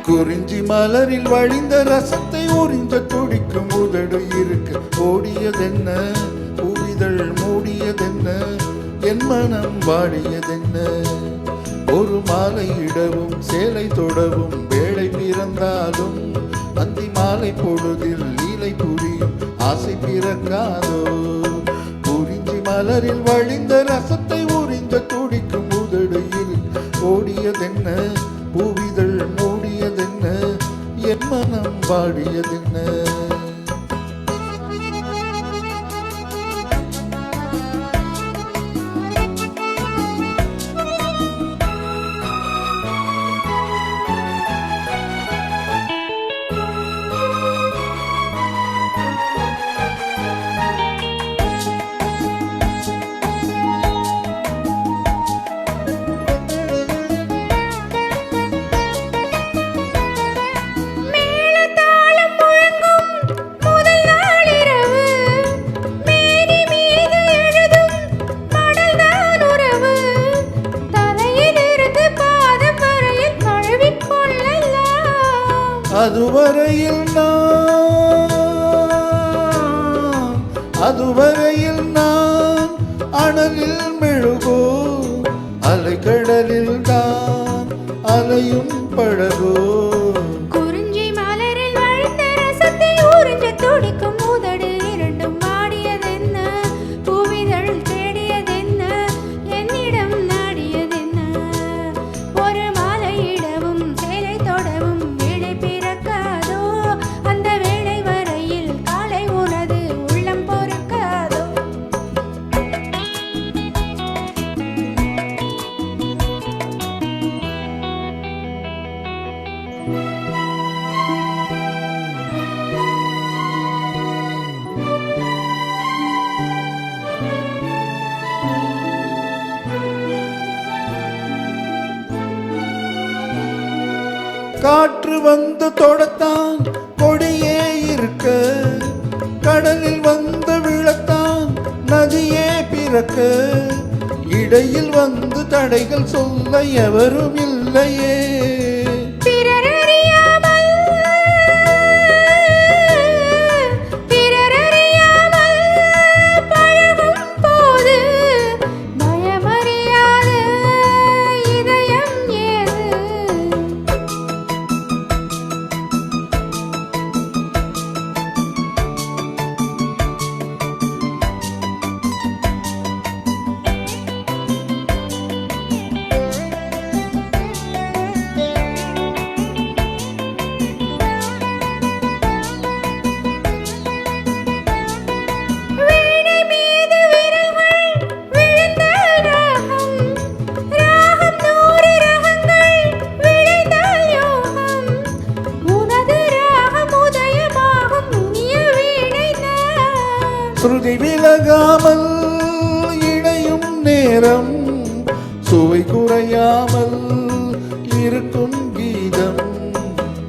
குறிஞ்சி மலரில் வழிந்த ரசத்தை உறிஞ்ச துடிக்கும் உதடு இருக்க ஓடியதென்ன, புவிதழ் மூடியதென்ன, என் மனம் வாடியதென்ன. ஒரு மாலை இடவும் சேலை தொடவும் வேளை பிறந்தாலும் அந்தி மாலை பொழுதில் லீலை புரியும் ஆசை பிறக்காதோ. குறிஞ்சி மலரில் வழிந்த ரசத்தை உறிஞ்ச துடிக்கும் உதடு இருக்க ஓடியதென்ன, புவிதழ் மூடியதென்ன, என் மனம் வாடியதென்ன. அதுவரையில் நான் அனலில் மெழுகோ, அலைக்கடலில் தான் அலையும் படகோ. குறிஞ்சி மலரில் வழிந்த ரசத்தை உறிஞ்ச துடிக்கும் உதடு இரண்டும் வாடியதென்ன, புவிதழ் தேடியதென்ன, என்னிடம் நாடியதென்ன. ஒரு மாலை இடவும் சேலை தொடவும் வேளை பிறக்காதோ, அந்த வேளை வரையில் காலை உனது உள்ளம் பொறுக்காதோ. காற்று வந்து தொடத்தான் கொடியே இருக்க, கடலில் வந்து விழத்தான் நதியே பிறக்க. இடையில் வந்து தடைகள் சொல்ல எவரும் இல்லையே. ஸ்ருதி விலகாமல் இணையும் நேரம், சுவை குறையாமல் இருக்கும் கீதம்.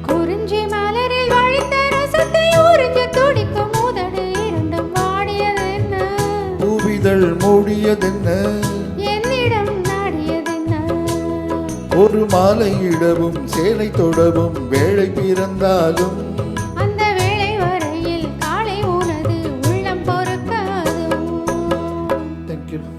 குறிஞ்சி மலரில் வழிந்த ரசத்தை உறிஞ்ச துடிக்கும் உதடு இரண்டும் வாடியதென்ன, புவிதழ் மூடியதென்ன, என்னிடம் நாடியதென்ன. ஒரு மாலை இடவும் சேலை தொடவும் வேளை பிறந்தாலும் அந்த வேளை வரையில் காலை உனது உள்ளம் பொறுக்காதோ. Thank you.